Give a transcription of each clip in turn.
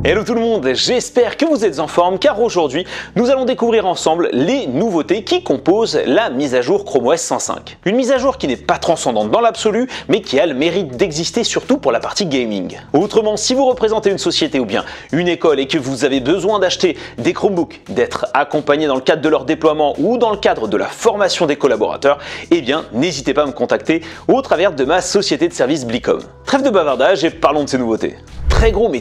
Hello tout le monde, j'espère que vous êtes en forme car aujourd'hui nous allons découvrir ensemble les nouveautés qui composent la mise à jour Chrome OS 105. Une mise à jour qui n'est pas transcendante dans l'absolu mais qui a le mérite d'exister surtout pour la partie gaming. Autrement, si vous représentez une société ou bien une école et que vous avez besoin d'acheter des Chromebooks, d'être accompagné dans le cadre de leur déploiement ou dans le cadre de la formation des collaborateurs, eh bien n'hésitez pas à me contacter au travers de ma société de services Blicom. Trêve de bavardage et parlons de ces nouveautés.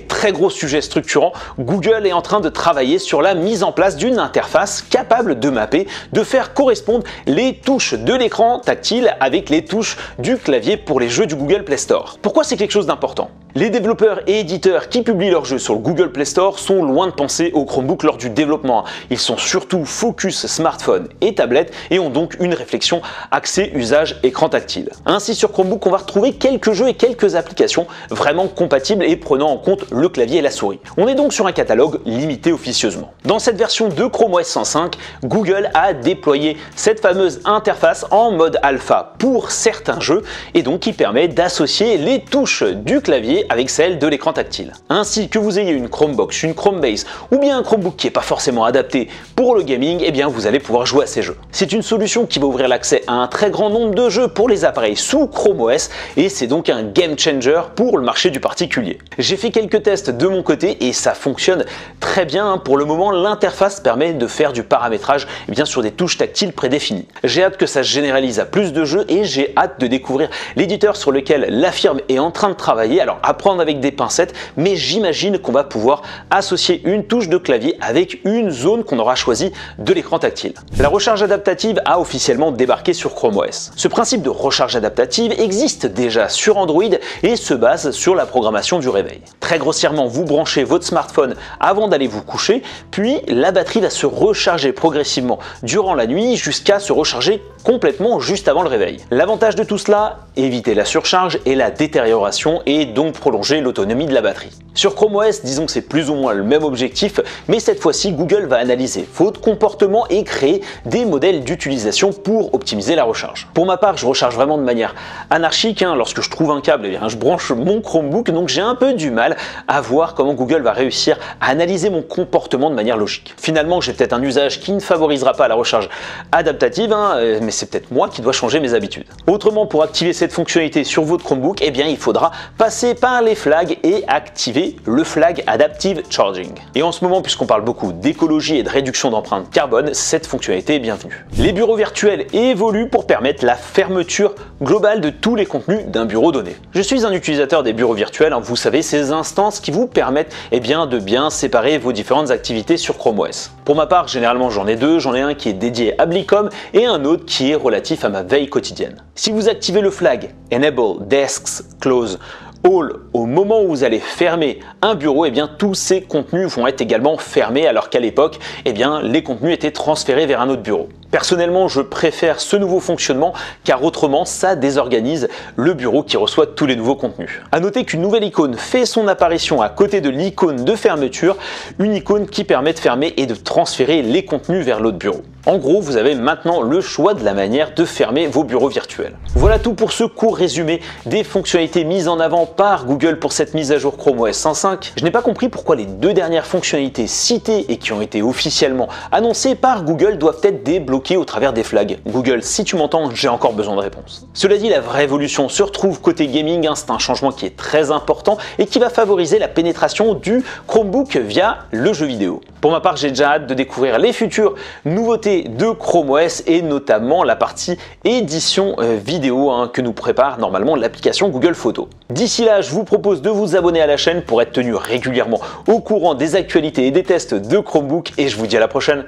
Très gros sujet structurant, Google est en train de travailler sur la mise en place d'une interface capable de mapper, de faire correspondre les touches de l'écran tactile avec les touches du clavier pour les jeux du Google Play Store. Pourquoi c'est quelque chose d'important? Les développeurs et éditeurs qui publient leurs jeux sur le Google Play Store sont loin de penser au Chromebook lors du développement. Ils sont surtout focus smartphone et tablette et ont donc une réflexion axée usage écran tactile. Ainsi sur Chromebook, on va retrouver quelques jeux et quelques applications vraiment compatibles et prenant en compte le clavier et la souris. On est donc sur un catalogue limité officieusement. Dans cette version de Chrome OS 105, Google a déployé cette fameuse interface en mode alpha pour certains jeux et donc qui permet d'associer les touches du clavier avec celles de l'écran tactile. Ainsi que vous ayez une Chromebox, une Chromebase ou bien un Chromebook qui n'est pas forcément adapté pour le gaming, eh bien vous allez pouvoir jouer à ces jeux. C'est une solution qui va ouvrir l'accès à un très grand nombre de jeux pour les appareils sous Chrome OS et c'est donc un game changer pour le marché du particulier. J'ai fait quelques tests de mon côté et ça fonctionne très bien. Pour le moment, l'interface permet de faire du paramétrage sur des touches tactiles prédéfinies. J'ai hâte que ça se généralise à plus de jeux et j'ai hâte de découvrir l'éditeur sur lequel la firme est en train de travailler. Alors à prendre avec des pincettes, mais j'imagine qu'on va pouvoir associer une touche de clavier avec une zone qu'on aura choisie de l'écran tactile. La recharge adaptative a officiellement débarqué sur Chrome OS. Ce principe de recharge adaptative existe déjà sur Android et se base sur la programmation du réveil. Très grossièrement, vous branchez votre smartphone avant d'aller vous coucher, puis la batterie va se recharger progressivement durant la nuit jusqu'à se recharger complètement juste avant le réveil. L'avantage de tout cela, éviter la surcharge et la détérioration et donc prolonger l'autonomie de la batterie. Sur Chrome OS, disons que c'est plus ou moins le même objectif, mais cette fois-ci, Google va analyser votre comportement et créer des modèles d'utilisation pour optimiser la recharge. Pour ma part, je recharge vraiment de manière anarchique. Lorsque je trouve un câble, je branche mon Chromebook, donc j'ai un peu du mal à voir comment Google va réussir à analyser mon comportement de manière logique. Finalement, j'ai peut-être un usage qui ne favorisera pas la recharge adaptative, mais c'est peut-être moi qui dois changer mes habitudes. Autrement, pour activer cette fonctionnalité sur votre Chromebook, il faudra passer par les flags et activer le flag Adaptive Charging. Et en ce moment, puisqu'on parle beaucoup d'écologie et de réduction d'empreinte carbone, cette fonctionnalité est bienvenue. Les bureaux virtuels évoluent pour permettre la fermeture globale de tous les contenus d'un bureau donné. Je suis un utilisateur des bureaux virtuels, vous savez, ces instances qui vous permettent de bien séparer vos différentes activités sur Chrome OS. Pour ma part, généralement j'en ai deux, j'en ai un qui est dédié à Blicom et un autre qui est relatif à ma veille quotidienne. Si vous activez le flag Enable Desks Close All au moment où vous allez fermer un bureau, tous ces contenus vont être également fermés alors qu'à l'époque, les contenus étaient transférés vers un autre bureau. Personnellement, je préfère ce nouveau fonctionnement car autrement, ça désorganise le bureau qui reçoit tous les nouveaux contenus. À noter qu'une nouvelle icône fait son apparition à côté de l'icône de fermeture, une icône qui permet de fermer et de transférer les contenus vers l'autre bureau. En gros, vous avez maintenant le choix de la manière de fermer vos bureaux virtuels. Voilà tout pour ce court résumé des fonctionnalités mises en avant par Google pour cette mise à jour Chrome OS 105. Je n'ai pas compris pourquoi les deux dernières fonctionnalités citées et qui ont été officiellement annoncées par Google doivent être débloquées au travers des flags. Google, si tu m'entends, j'ai encore besoin de réponses. Cela dit, la vraie évolution se retrouve côté gaming, c'est un changement qui est très important et qui va favoriser la pénétration du Chromebook via le jeu vidéo. Pour ma part, j'ai déjà hâte de découvrir les futures nouveautés de Chrome OS et notamment la partie édition vidéo que nous prépare normalement l'application Google Photos. D'ici là, je vous propose de vous abonner à la chaîne pour être tenu régulièrement au courant des actualités et des tests de Chromebook et je vous dis à la prochaine.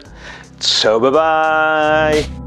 Ciao, bye bye!